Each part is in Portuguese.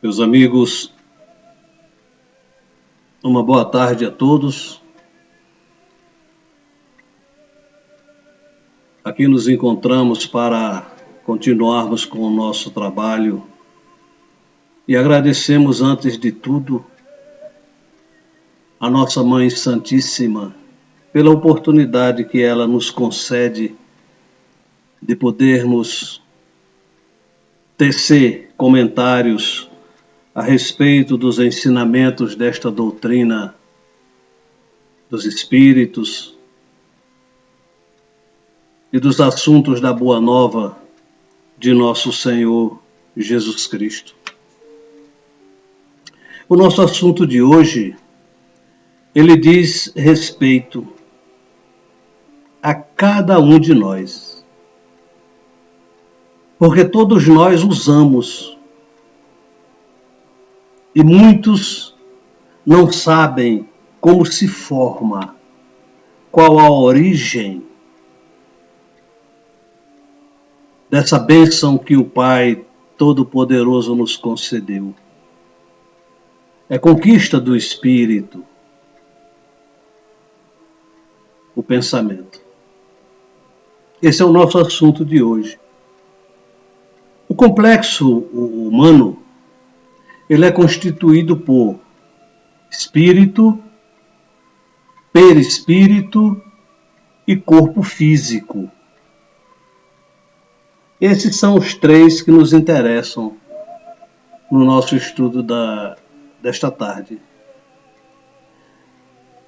Meus amigos, uma boa tarde a todos. Aqui nos encontramos para continuarmos com o nosso trabalho e agradecemos, antes de tudo, a nossa Mãe Santíssima pela oportunidade que ela nos concede de podermos tecer comentários a respeito dos ensinamentos desta doutrina dos Espíritos e dos assuntos da Boa Nova de nosso Senhor Jesus Cristo. O nosso assunto de hoje, ele diz respeito a cada um de nós, porque todos nós usamos e muitos não sabem como se forma, qual a origem dessa bênção que o Pai Todo-Poderoso nos concedeu. É conquista do Espírito, o pensamento. Esse é o nosso assunto de hoje. O complexo humano, ele é constituído por espírito, perispírito e corpo físico. Esses são os três que nos interessam no nosso estudo desta tarde.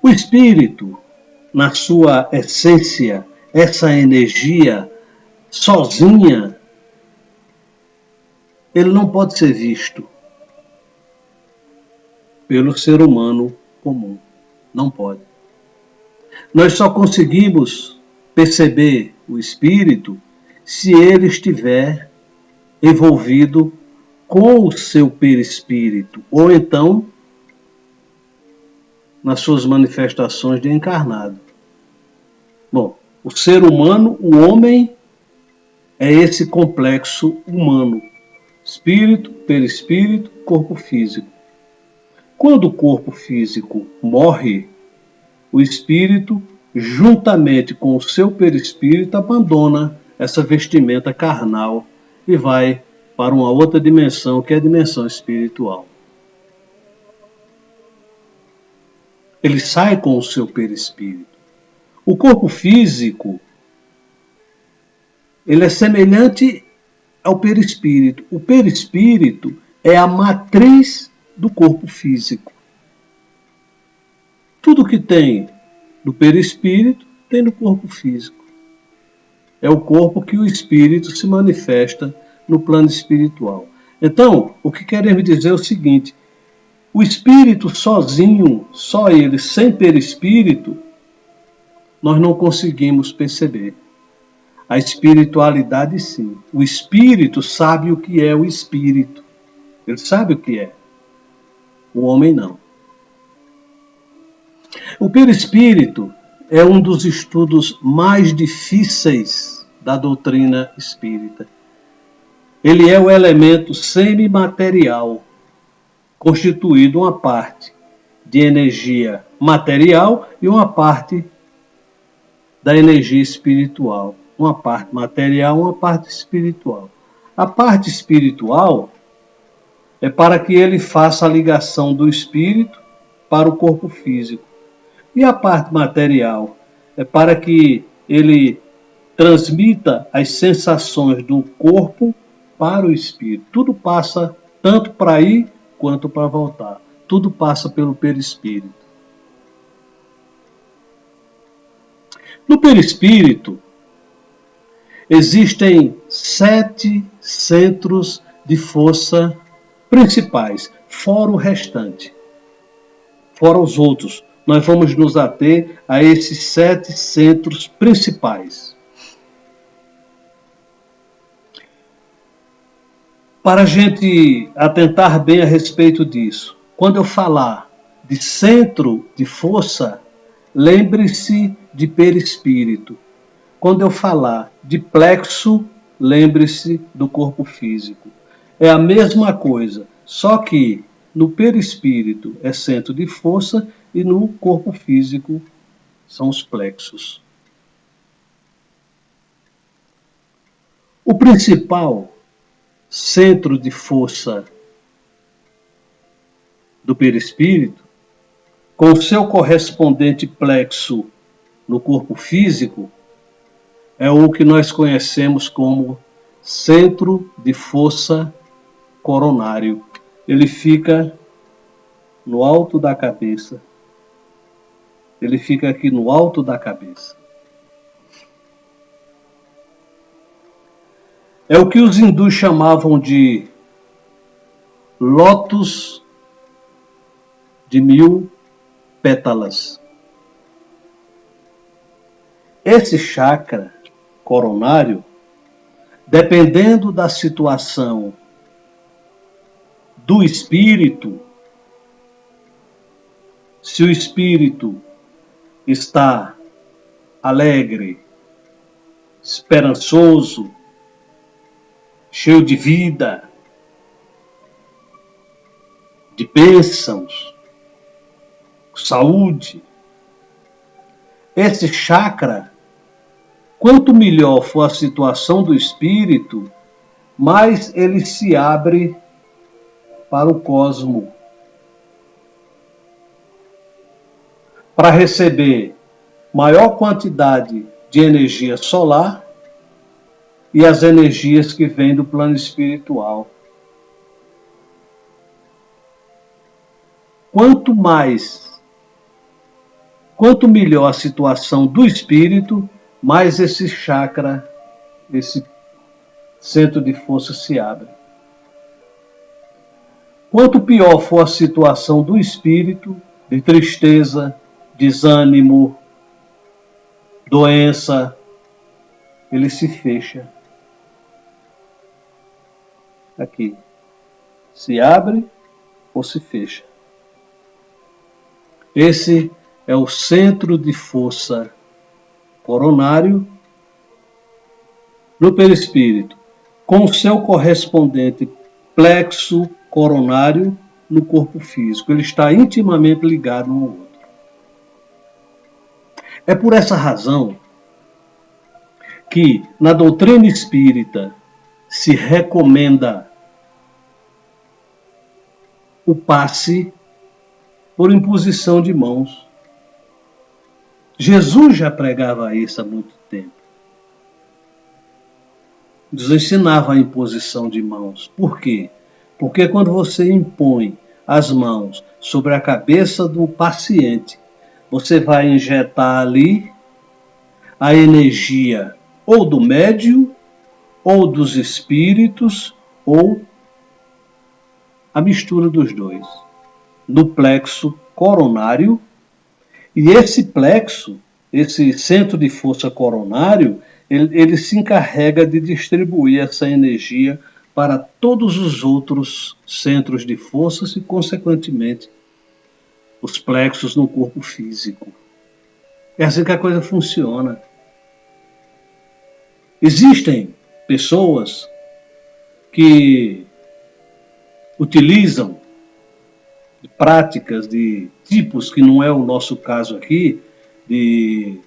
O espírito, na sua essência, essa energia sozinha, ele não pode ser visto pelo ser humano comum. Não pode. Nós só conseguimos perceber o espírito se ele estiver envolvido com o seu perispírito, ou então nas suas manifestações de encarnado. Bom, o ser humano, o homem, é esse complexo humano: espírito, perispírito, corpo físico. Quando o corpo físico morre, o espírito, juntamente com o seu perispírito, abandona essa vestimenta carnal e vai para uma outra dimensão, que é a dimensão espiritual. Ele sai com o seu perispírito. O corpo físico, ele é semelhante ao perispírito. O perispírito é a matriz do corpo físico. Tudo que tem no perispírito tem no corpo físico. É o corpo que o espírito se manifesta no plano espiritual. Então, o que queremos dizer é o seguinte: o espírito sozinho, só ele, sem perispírito, nós não conseguimos perceber. A espiritualidade, sim. O espírito sabe o que é o espírito. Ele sabe o que é. O homem não. O perispírito é um dos estudos mais difíceis da doutrina espírita. Ele é o elemento semimaterial, constituído uma parte de energia material e uma parte da energia espiritual. Uma parte material, uma parte espiritual. A parte espiritual é para que ele faça a ligação do espírito para o corpo físico. E a parte material é para que ele transmita as sensações do corpo para o espírito. Tudo passa tanto para ir quanto para voltar. Tudo passa pelo perispírito. No perispírito existem 7 centros de força principais, fora o restante, fora os outros. Nós vamos nos ater a esses 7 centros principais. Para a gente atentar bem a respeito disso, quando eu falar de centro de força, lembre-se de perispírito. Quando eu falar de plexo, lembre-se do corpo físico. É a mesma coisa. Só que no perispírito é centro de força e no corpo físico são os plexos. O principal centro de força do perispírito, com o seu correspondente plexo no corpo físico, é o que nós conhecemos como centro de força coronário. Ele fica no alto da cabeça. Ele fica aqui no alto da cabeça. É o que os hindus chamavam de lótus de 1000 pétalas. Esse chakra coronário, dependendo da situação do espírito, se o espírito está alegre, esperançoso, cheio de vida, de bênçãos, saúde, esse chakra, quanto melhor for a situação do espírito, mais ele se abre para o cosmo, para receber maior quantidade de energia solar e as energias que vêm do plano espiritual. Quanto melhor a situação do espírito, mais esse chakra, esse centro de força se abre. Quanto pior for a situação do espírito, de tristeza, desânimo, doença, ele se fecha. Aqui. Se abre ou se fecha. Esse é o centro de força coronário no perispírito, com o seu correspondente plexo coronário no corpo físico. Ele está intimamente ligado um ao outro. É por essa razão que na doutrina espírita se recomenda o passe por imposição de mãos. Jesus já pregava isso há muito tempo. Nos ensinava a imposição de mãos. Por quê? Porque quando você impõe as mãos sobre a cabeça do paciente, você vai injetar ali a energia ou do médium, ou dos espíritos, ou a mistura dos dois, no plexo coronário. E esse plexo, esse centro de força coronário, ele se encarrega de distribuir essa energia para todos os outros centros de forças e, consequentemente, os plexos no corpo físico. É assim que a coisa funciona. Existem pessoas que utilizam práticas de tipos, que não é o nosso caso aqui, de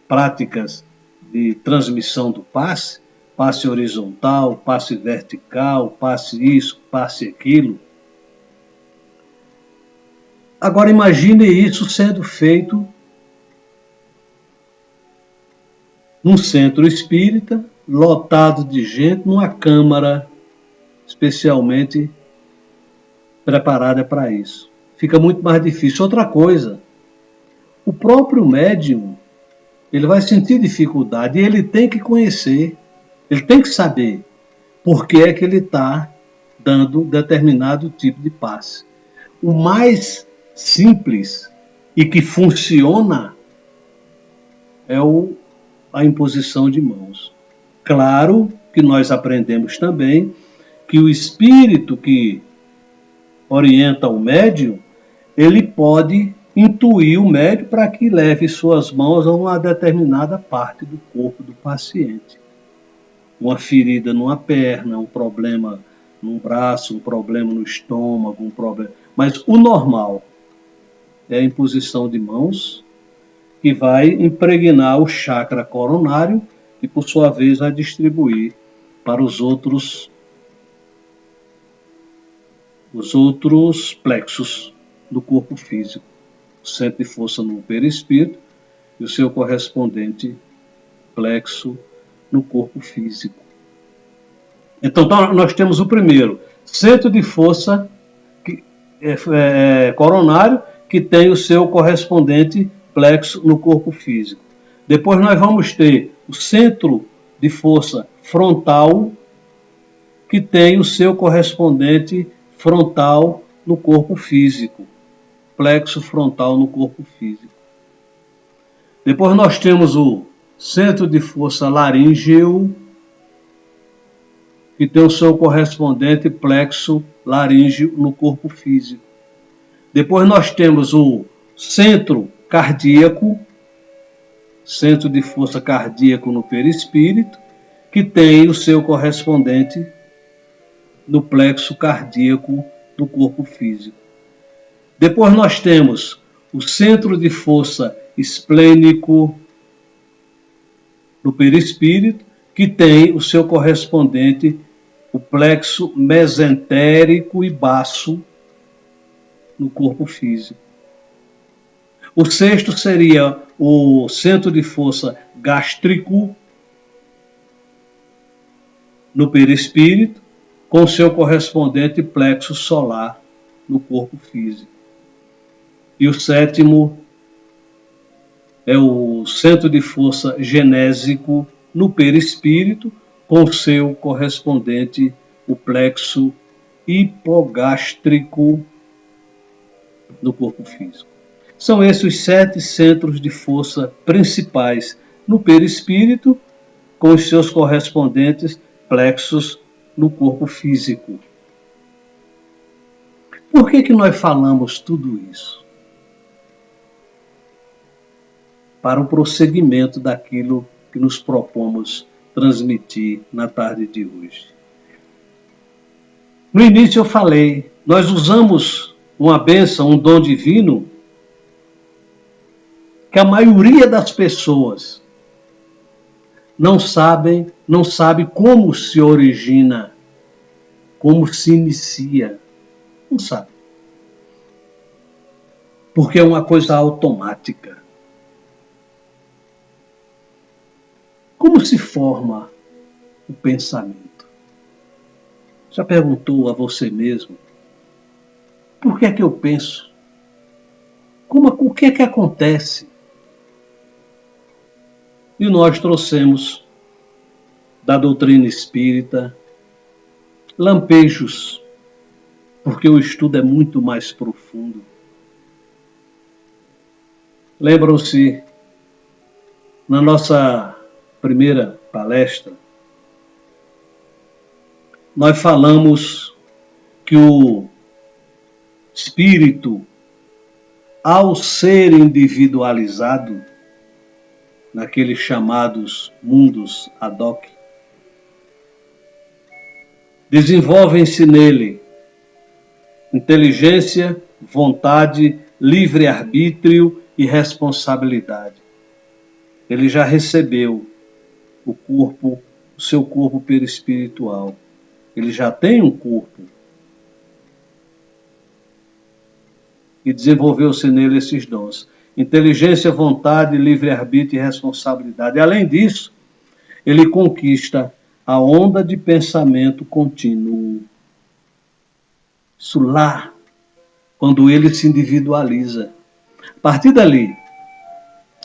práticas de transmissão do passe, passe horizontal, passe vertical, passe isso, passe aquilo. Agora imagine isso sendo feito num centro espírita, lotado de gente, numa câmara especialmente preparada para isso. Fica muito mais difícil. Outra coisa, o próprio médium, ele vai sentir dificuldade e ele tem que conhecer, ele tem que saber por que é que ele está dando determinado tipo de passe. O mais simples e que funciona é a imposição de mãos. Claro que nós aprendemos também que o espírito que orienta o médium, ele pode intuir o médium para que leve suas mãos a uma determinada parte do corpo do paciente. Uma ferida numa perna, um problema num braço, um problema no estômago, um problema. Mas o normal é a imposição de mãos, que vai impregnar o chakra coronário e, por sua vez, vai distribuir para os outros plexos do corpo físico. O centro de força no perispírito e o seu correspondente plexo no corpo físico. Então, nós temos o primeiro, centro de força coronário, que tem o seu correspondente plexo no corpo físico. Depois nós vamos ter o centro de força frontal, que tem o seu correspondente frontal no corpo físico. Plexo frontal no corpo físico. Depois nós temos o centro de força laríngeo, que tem o seu correspondente plexo laríngeo no corpo físico. Depois nós temos o centro cardíaco, centro de força cardíaco no perispírito, que tem o seu correspondente no plexo cardíaco no corpo físico. Depois nós temos o centro de força esplênico no perispírito, que tem o seu correspondente, o plexo mesentérico e baço no corpo físico. O sexto seria o centro de força gástrico no perispírito, com seu correspondente plexo solar no corpo físico. E o sétimo é o centro de força genésico no perispírito, com seu correspondente, o plexo hipogástrico no corpo físico. São esses os 7 centros de força principais no perispírito, com os seus correspondentes plexos no corpo físico. Por que nós falamos tudo isso? Para o prosseguimento daquilo que nos propomos transmitir na tarde de hoje. No início eu falei, nós usamos uma bênção, um dom divino, que a maioria das pessoas não sabe como se origina, como se inicia. Não sabe. Porque é uma coisa automática. Como se forma o pensamento? Já perguntou a você mesmo? Por que é que eu penso? O que é que acontece? E nós trouxemos da doutrina espírita lampejos, porque o estudo é muito mais profundo. Lembram-se, na nossa primeira palestra, nós falamos que o espírito, ao ser individualizado, naqueles chamados mundos ad hoc, desenvolvem-se nele inteligência, vontade, livre-arbítrio e responsabilidade. Ele já recebeu o seu corpo perispiritual. Ele já tem um corpo. E desenvolveu-se nele esses dons. Inteligência, vontade, livre-arbítrio e responsabilidade. Além disso, ele conquista a onda de pensamento contínuo. Isso lá, quando ele se individualiza. A partir dali,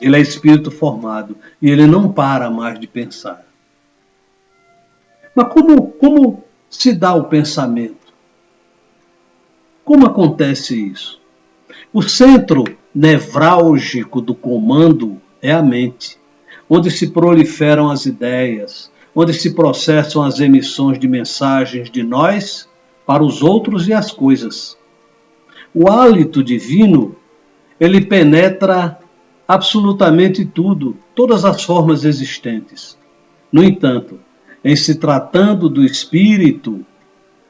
ele é espírito formado e ele não para mais de pensar. Mas como se dá o pensamento? Como acontece isso? O centro nevrálgico do comando é a mente, onde se proliferam as ideias, onde se processam as emissões de mensagens de nós para os outros e as coisas. O hálito divino, ele penetra absolutamente tudo, todas as formas existentes. No entanto, em se tratando do espírito,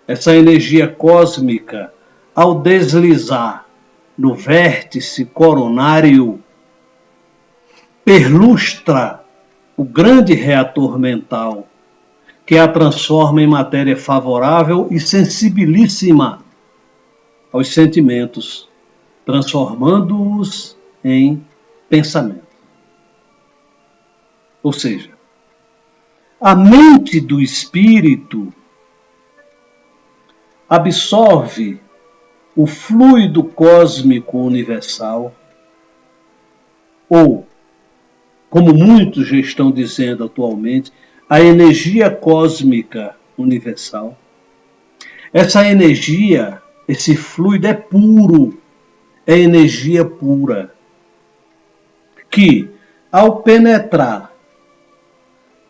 essa energia cósmica, ao deslizar no vértice coronário, perlustra o grande reator mental, que a transforma em matéria favorável e sensibilíssima aos sentimentos, transformando-os em pensamento. Ou seja, a mente do espírito absorve o fluido cósmico universal, ou, como muitos já estão dizendo atualmente, a energia cósmica universal. Essa energia, esse fluido é puro, é energia pura, que, ao penetrar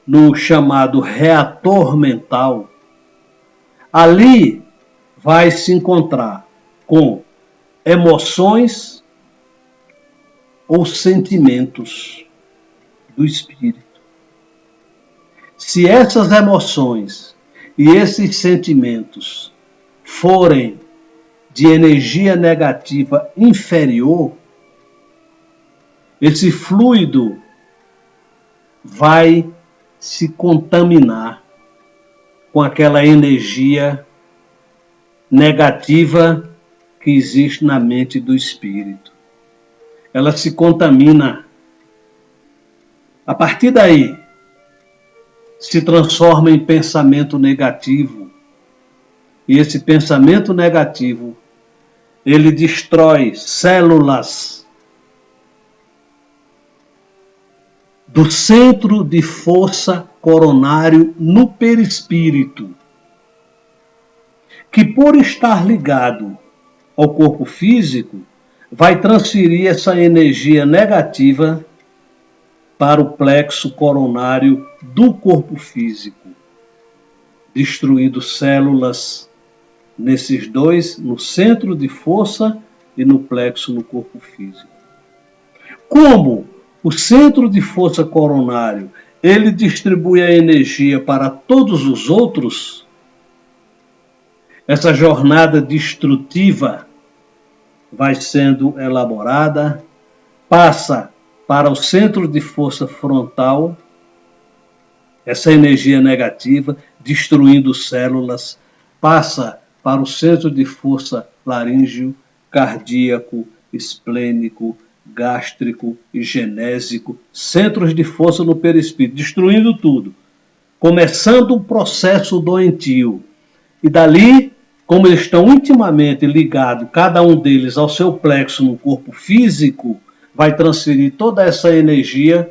no chamado reator mental, ali vai se encontrar com emoções ou sentimentos do espírito. Se essas emoções e esses sentimentos forem de energia negativa inferior, esse fluido vai se contaminar com aquela energia negativa que existe na mente do espírito. Ela se contamina. A partir daí, se transforma em pensamento negativo. E esse pensamento negativo, ele destrói células do centro de força coronário no perispírito, que por estar ligado ao corpo físico, vai transferir essa energia negativa para o plexo coronário do corpo físico, destruindo células nesses dois, no centro de força e no plexo no corpo físico. Como o centro de força coronário, ele distribui a energia para todos os outros, essa jornada destrutiva vai sendo elaborada, passa para o centro de força frontal, essa energia negativa, destruindo células, passa para o centro de força laríngeo, cardíaco, esplênico, gástrico e genésico, centros de força no perispírito, destruindo tudo, começando um processo doentio. E dali, como eles estão intimamente ligados, cada um deles ao seu plexo no corpo físico, vai transferir toda essa energia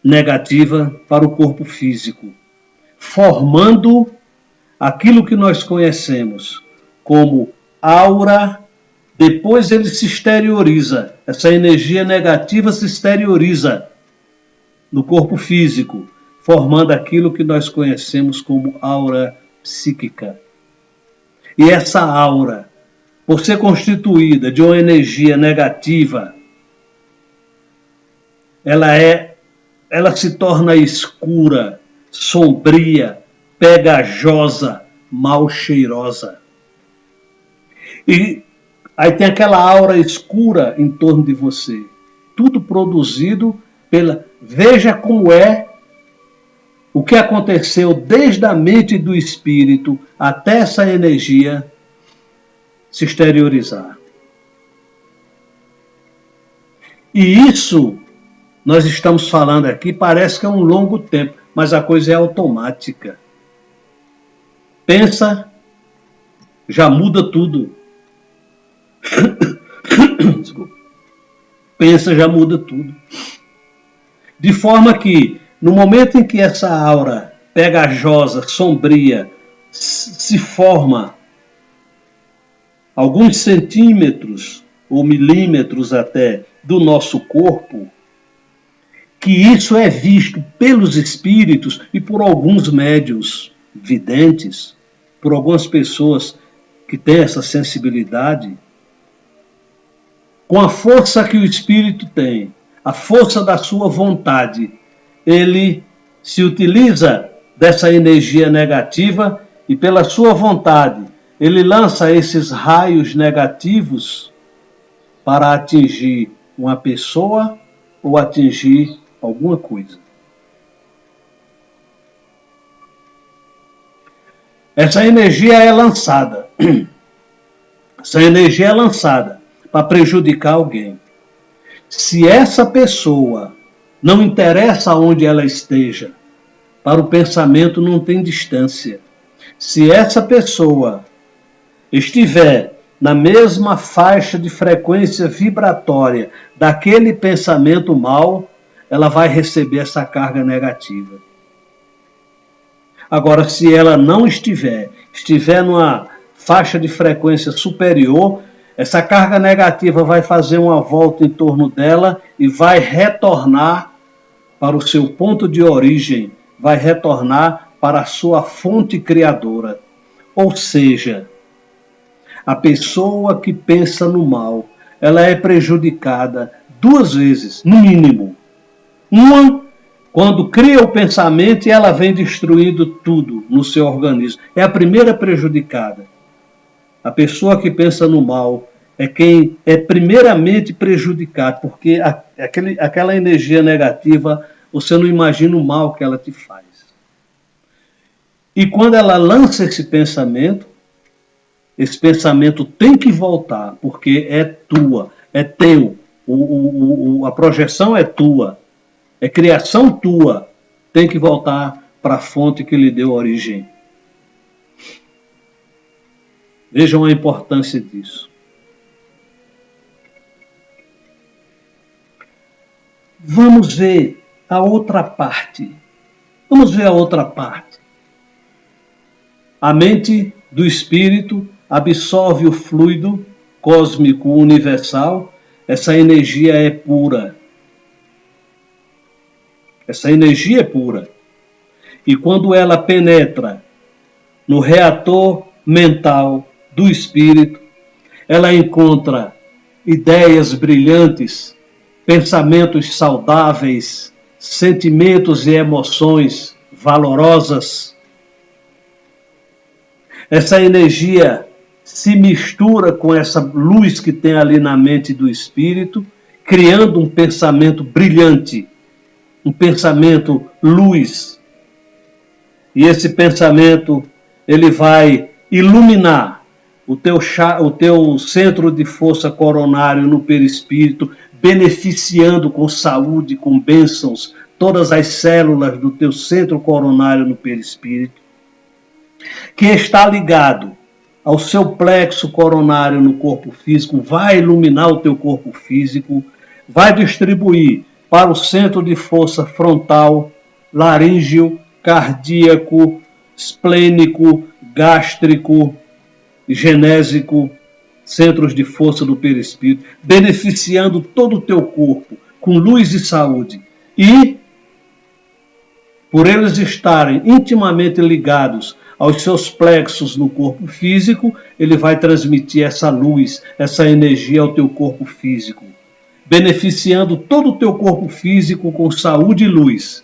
negativa para o corpo físico, formando aquilo que nós conhecemos como aura. Depois ele se exterioriza, essa energia negativa se exterioriza no corpo físico, formando aquilo que nós conhecemos como aura psíquica. E essa aura, por ser constituída de uma energia negativa, ela se torna escura, sombria, pegajosa, mal cheirosa. E aí tem aquela aura escura em torno de você. Tudo produzido pela... Veja como é o que aconteceu desde a mente do espírito até essa energia se exteriorizar. E isso, nós estamos falando aqui, parece que é um longo tempo, mas a coisa é automática. Pensa, já muda tudo. Pensa, já muda tudo. De forma que, no momento em que essa aura pegajosa, sombria, se forma alguns centímetros ou milímetros até do nosso corpo, que isso é visto pelos espíritos e por alguns médiuns videntes, por algumas pessoas que têm essa sensibilidade, com a força que o espírito tem, a força da sua vontade, ele se utiliza dessa energia negativa e pela sua vontade, ele lança esses raios negativos para atingir uma pessoa ou atingir alguma coisa. Essa energia é lançada. Essa energia é lançada para prejudicar alguém. Se essa pessoa não interessa onde ela esteja, para o pensamento não tem distância. Se essa pessoa estiver na mesma faixa de frequência vibratória daquele pensamento mal, ela vai receber essa carga negativa. Agora, se ela não estiver numa faixa de frequência superior, essa carga negativa vai fazer uma volta em torno dela e vai retornar para o seu ponto de origem, vai retornar para a sua fonte criadora. Ou seja, a pessoa que pensa no mal, ela é prejudicada 2 vezes, no mínimo. Uma, quando cria o pensamento e ela vem destruindo tudo no seu organismo. É a primeira prejudicada. A pessoa que pensa no mal é quem é primeiramente prejudicado, porque aquela energia negativa, você não imagina o mal que ela te faz. E quando ela lança esse pensamento tem que voltar, porque é tua, é teu. A projeção é tua, é criação tua. Tem que voltar para a fonte que lhe deu origem. Vejam a importância disso. Vamos ver a outra parte. A mente do espírito absorve o fluido cósmico universal. Essa energia é pura. E quando ela penetra no reator mental do espírito, ela encontra ideias brilhantes, pensamentos saudáveis, sentimentos e emoções valorosas. Essa energia se mistura com essa luz que tem ali na mente do espírito, criando um pensamento brilhante, um pensamento luz. E esse pensamento, ele vai iluminar o teu centro de força coronário no perispírito, beneficiando com saúde, com bênçãos, todas as células do teu centro coronário no perispírito, que está ligado ao seu plexo coronário no corpo físico, vai iluminar o teu corpo físico, vai distribuir para o centro de força frontal, laríngeo, cardíaco, esplênico, gástrico, genésico, centros de força do perispírito, beneficiando todo o teu corpo com luz e saúde. E, por eles estarem intimamente ligados aos seus plexos no corpo físico, ele vai transmitir essa luz, essa energia ao teu corpo físico, beneficiando todo o teu corpo físico com saúde e luz.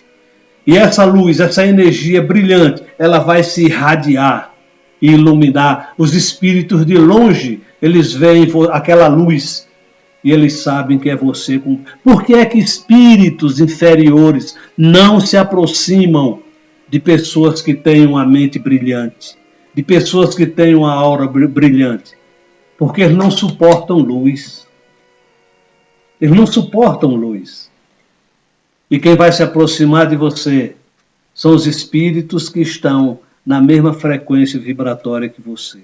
E essa luz, essa energia brilhante, ela vai se irradiar e iluminar. Os espíritos de longe, eles veem aquela luz e eles sabem que é você. Por que é que espíritos inferiores não se aproximam de pessoas que têm uma mente brilhante, de pessoas que têm uma aura brilhante? Porque eles não suportam luz. Eles não suportam luz. E quem vai se aproximar de você são os espíritos que estão na mesma frequência vibratória que você.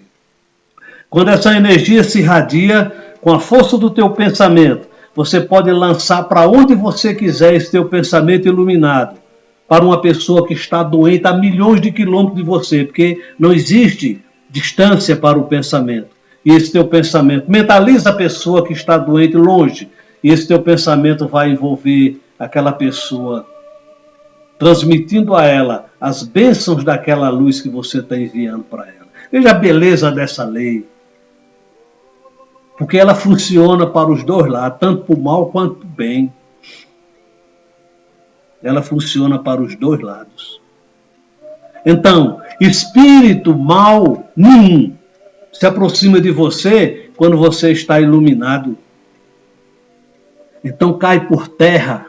Quando essa energia se irradia com a força do teu pensamento, você pode lançar para onde você quiser esse teu pensamento iluminado, para uma pessoa que está doente a milhões de quilômetros de você, porque não existe distância para o pensamento. E esse teu pensamento, mentaliza a pessoa que está doente longe, e esse teu pensamento vai envolver aquela pessoa, transmitindo a ela as bênçãos daquela luz que você está enviando para ela. Veja a beleza dessa lei. Porque ela funciona para os dois lados, tanto para o mal quanto para o bem. Ela funciona para os dois lados. Então, Espírito mau nenhum se aproxima de você quando você está iluminado. Então cai por terra.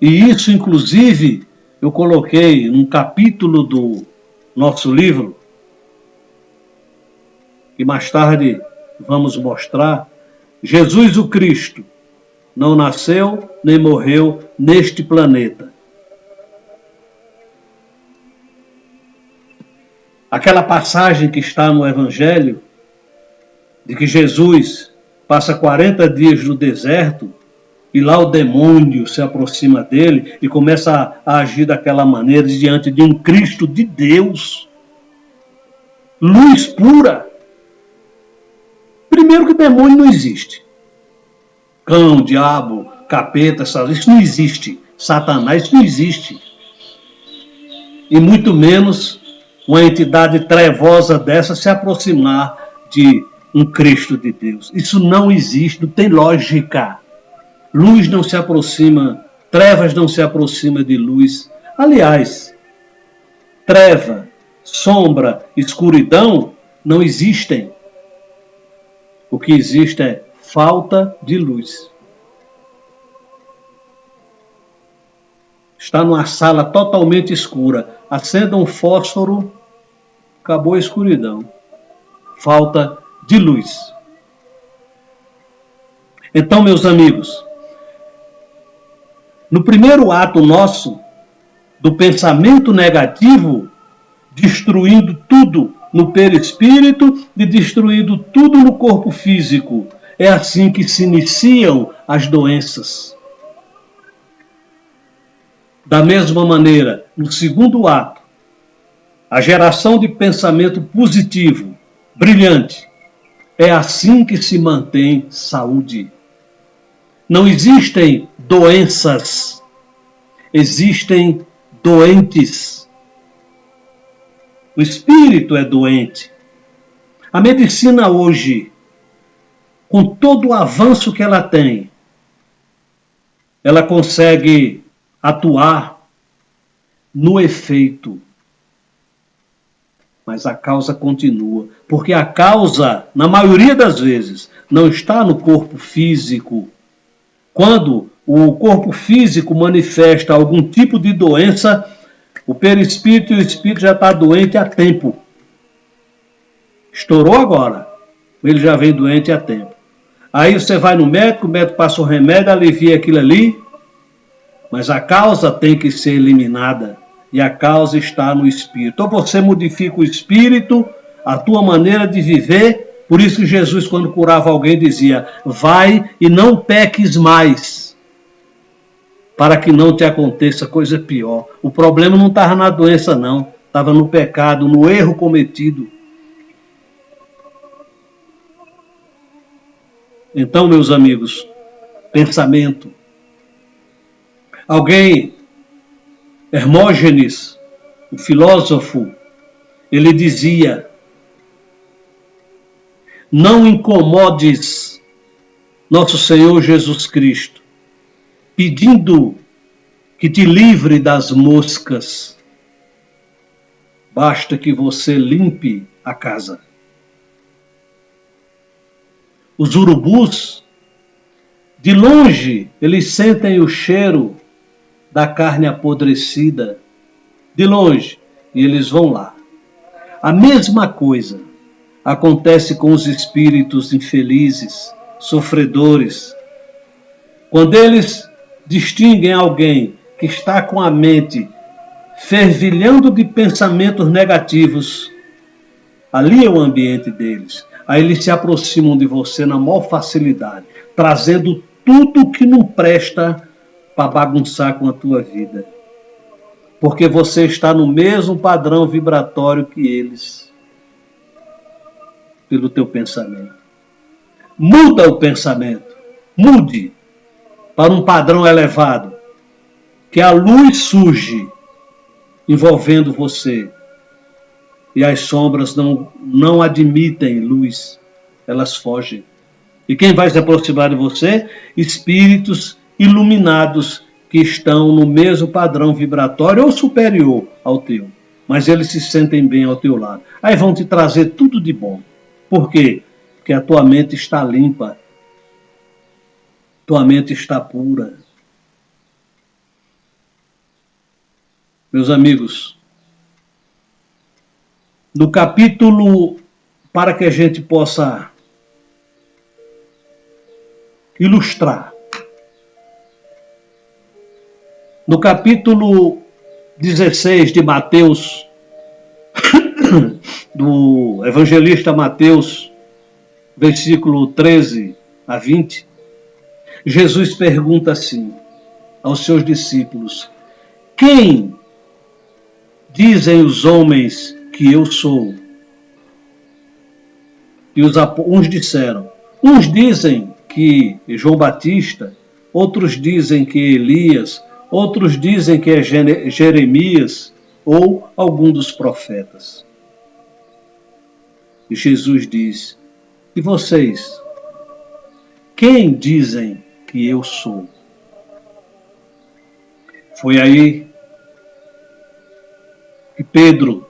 E isso, inclusive, eu coloquei num capítulo do nosso livro, que mais tarde vamos mostrar. Jesus o Cristo não nasceu nem morreu neste planeta. Aquela passagem que está no Evangelho, de que Jesus passa 40 dias no deserto, e lá o demônio se aproxima dele e começa a agir daquela maneira diante de um Cristo de Deus. Luz pura. Primeiro que demônio não existe. Cão, diabo, capeta, isso não existe. Satanás, isso não existe. E muito menos uma entidade trevosa dessa se aproximar de um Cristo de Deus. Isso não existe, não tem lógica. Luz não se aproxima, trevas não se aproxima de luz. Aliás, treva, sombra, escuridão não existem. O que existe é falta de luz. Está numa sala totalmente escura. Acenda um fósforo, acabou a escuridão. Falta de luz. Então, meus amigos, no primeiro ato nosso do pensamento negativo, destruindo tudo no perispírito e destruindo tudo no corpo físico, é assim que se iniciam as doenças. Da mesma maneira, no segundo ato, a geração de pensamento positivo, brilhante, é assim que se mantém saúde. Não existem doenças, existem doentes. O espírito é doente. A medicina hoje, com todo o avanço que ela tem, ela consegue atuar no efeito. Mas a causa continua. Porque a causa, na maioria das vezes, não está no corpo físico. Quando o corpo físico manifesta algum tipo de doença, o perispírito e o espírito já está doente há tempo. Estourou agora, ele já vem doente há tempo. Aí você vai no médico, o médico passa o remédio, alivia aquilo ali, mas a causa tem que ser eliminada. E a causa está no espírito. Ou você modifica o espírito, a tua maneira de viver. Por isso que Jesus, quando curava alguém, dizia: vai e não peques mais, para que não te aconteça coisa pior. O problema não estava na doença, não. Estava no pecado, no erro cometido. Então, meus amigos, pensamento. Alguém, Hermógenes, o filósofo, ele dizia: não incomodes nosso Senhor Jesus Cristo, pedindo que te livre das moscas. Basta que você limpe a casa. Os urubus, de longe, eles sentem o cheiro da carne apodrecida. De longe, e eles vão lá. A mesma coisa acontece com os espíritos infelizes, sofredores. Quando eles distinguem alguém que está com a mente fervilhando de pensamentos negativos, ali é o ambiente deles. Aí eles se aproximam de você na maior facilidade, trazendo tudo que não presta para bagunçar com a tua vida. Porque você está no mesmo padrão vibratório que eles, pelo teu pensamento. Muda o pensamento. Mude para um padrão elevado. Que a luz surge envolvendo você. E as sombras não admitem luz. Elas fogem. E quem vai se aproximar de você? Espíritos iluminados que estão no mesmo padrão vibratório ou superior ao teu. mas eles se sentem bem ao teu lado. Aí vão te trazer tudo de bom. Por quê? Porque a tua mente está limpa, tua mente está pura. Meus amigos, no capítulo, para que a gente possa ilustrar, no capítulo 16 de Mateus, do evangelista Mateus, versículo 13 a 20, Jesus pergunta assim aos seus discípulos: quem dizem os homens que eu sou? E uns disseram, uns dizem que João Batista, outros dizem que Elias, outros dizem que é Jeremias ou algum dos profetas. E Jesus diz: e vocês? Quem dizem que eu sou? Foi aí que Pedro,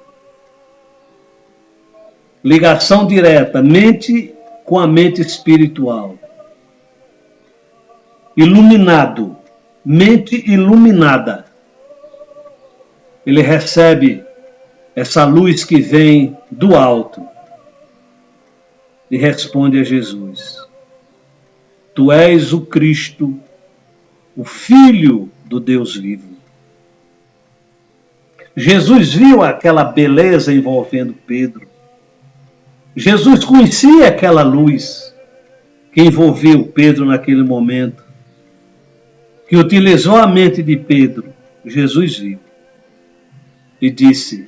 ligação direta, mente com a mente espiritual, iluminado, mente iluminada, ele recebe essa luz que vem do alto e responde a Jesus: tu és o Cristo, o Filho do Deus vivo. Jesus viu aquela beleza envolvendo Pedro. Jesus conhecia aquela luz que envolveu Pedro naquele momento, que utilizou a mente de Pedro. Jesus viu e disse: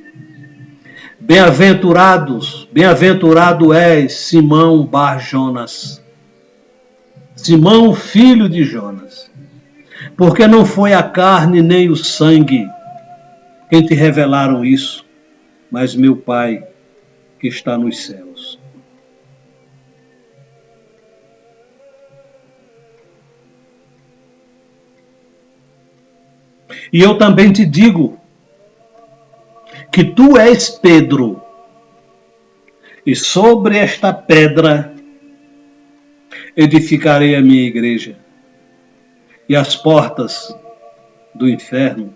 bem-aventurado és, Simão Bar-Jonas, Simão, filho de Jonas, porque não foi a carne nem o sangue quem te revelaram isso, mas meu Pai que está nos céus. E eu também te digo que tu és Pedro, e sobre esta pedra edificarei a minha igreja, e as portas do inferno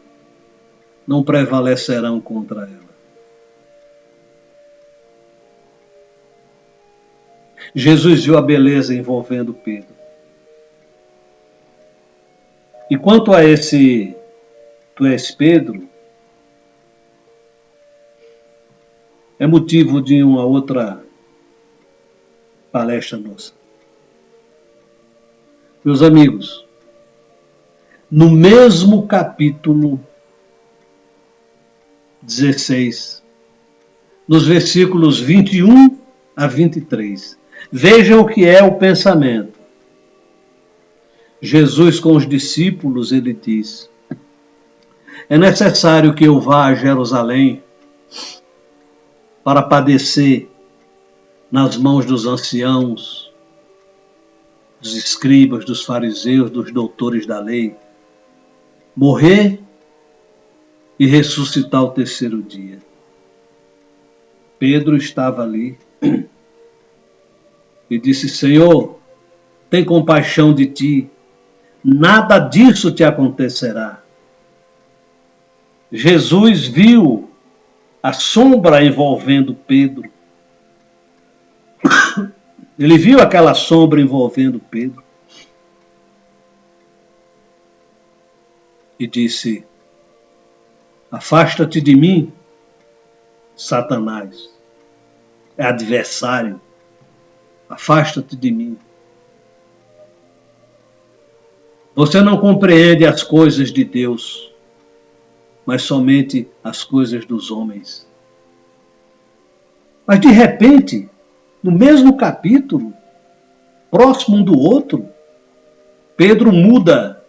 não prevalecerão contra ela. Jesus viu a beleza envolvendo Pedro. E quanto a esse tu és Pedro, é motivo de uma outra palestra nossa. Meus amigos, no mesmo capítulo 16, nos versículos 21 a 23, vejam o que é o pensamento. Jesus com os discípulos, ele diz: é necessário que eu vá a Jerusalém para padecer nas mãos dos anciãos, dos escribas, dos fariseus, dos doutores da lei, morrer e ressuscitar ao terceiro dia. Pedro estava ali e disse: Senhor, tem compaixão de ti, nada disso te acontecerá. Jesus viu a sombra envolvendo Pedro. Ele viu aquela sombra envolvendo Pedro e disse: afasta-te de mim, Satanás, é adversário, afasta-te de mim. Você não compreende as coisas de Deus, mas somente as coisas dos homens. Mas de repente, no mesmo capítulo, próximo um do outro, Pedro muda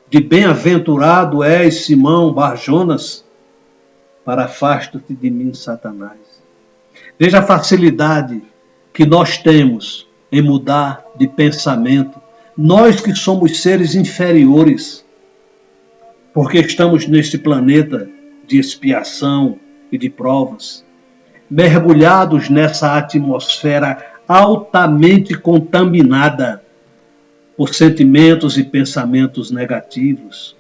de bem-aventurado és, Simão Bar-Jonas, para afasta-te de mim, Satanás. Veja a facilidade que nós temos em mudar de pensamento. Nós que somos seres inferiores, porque estamos neste planeta de expiação, e de provas, mergulhados nessa atmosfera altamente contaminada por sentimentos e pensamentos negativos.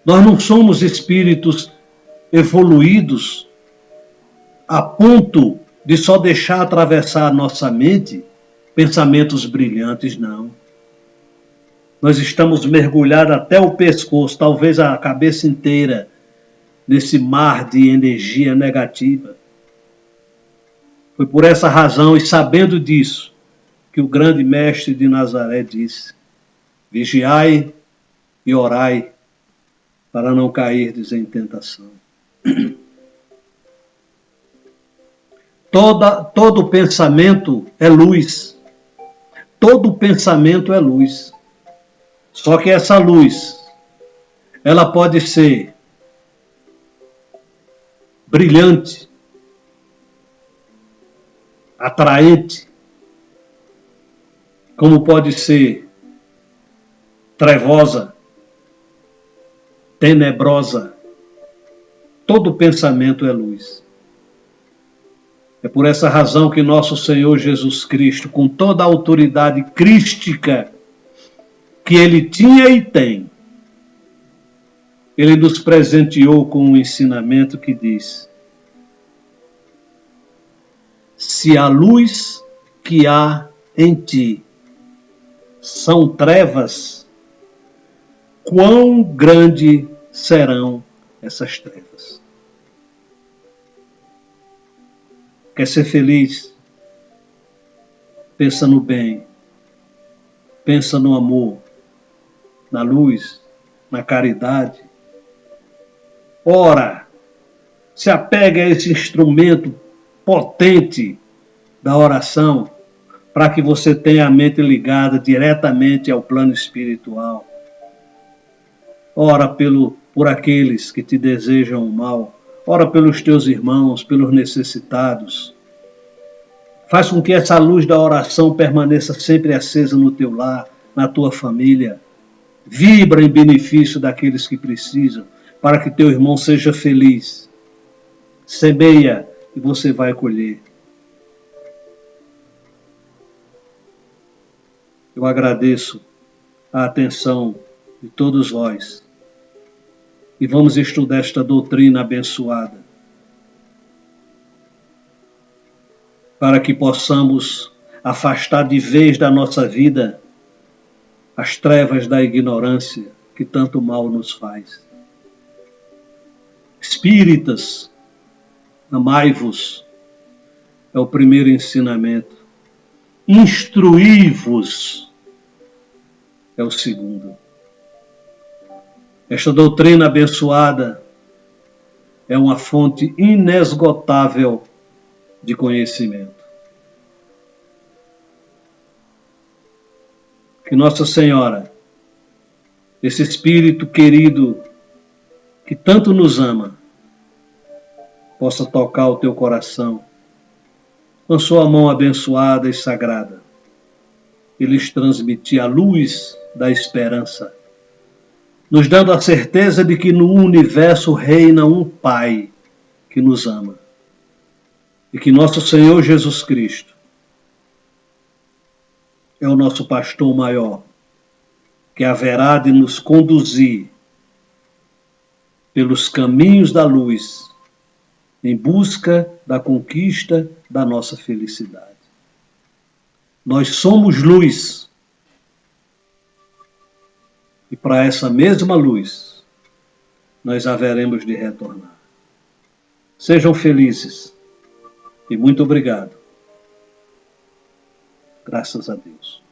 Nós não somos espíritos evoluídos a ponto de só deixar atravessar a nossa mente pensamentos brilhantes, não. Nós estamos mergulhados até o pescoço, talvez a cabeça inteira, nesse mar de energia negativa. Foi por essa razão, e sabendo disso, que o grande mestre de Nazaré disse: vigiai e orai, para não cairdes em tentação. Todo pensamento é luz. Todo pensamento é luz. Só que essa luz, ela pode ser brilhante, atraente, como pode ser trevosa, tenebrosa. Todo pensamento é luz. É por essa razão que nosso Senhor Jesus Cristo, com toda a autoridade crística que ele tinha e tem, ele nos presenteou com um ensinamento que diz: se a luz que há em ti são trevas, quão grande serão essas trevas? Quer ser feliz? Pensa no bem, pensa no amor, na luz, na caridade. Ora, se apega a esse instrumento potente da oração, para que você tenha a mente ligada diretamente ao plano espiritual. Ora por aqueles que te desejam o mal. Ora pelos teus irmãos, pelos necessitados. Faz com que essa luz da oração permaneça sempre acesa no teu lar, na tua família. Vibra em benefício daqueles que precisam, para que teu irmão seja feliz. Semeia e você vai colher. Eu agradeço a atenção de todos vós e vamos estudar esta doutrina abençoada para que possamos afastar de vez da nossa vida as trevas da ignorância que tanto mal nos faz. Espíritas, amai-vos, é o primeiro ensinamento. Instruí-vos é o segundo. Esta doutrina abençoada é uma fonte inesgotável de conhecimento. Que Nossa Senhora, esse Espírito querido que tanto nos ama, possa tocar o teu coração com sua mão abençoada e sagrada e lhes transmitir a luz da esperança, nos dando a certeza de que no universo reina um Pai que nos ama e que nosso Senhor Jesus Cristo é o nosso pastor maior, que haverá de nos conduzir pelos caminhos da luz em busca da conquista da nossa felicidade. Nós somos luz. E para essa mesma luz, nós haveremos de retornar. Sejam felizes. E muito obrigado. Graças a Deus.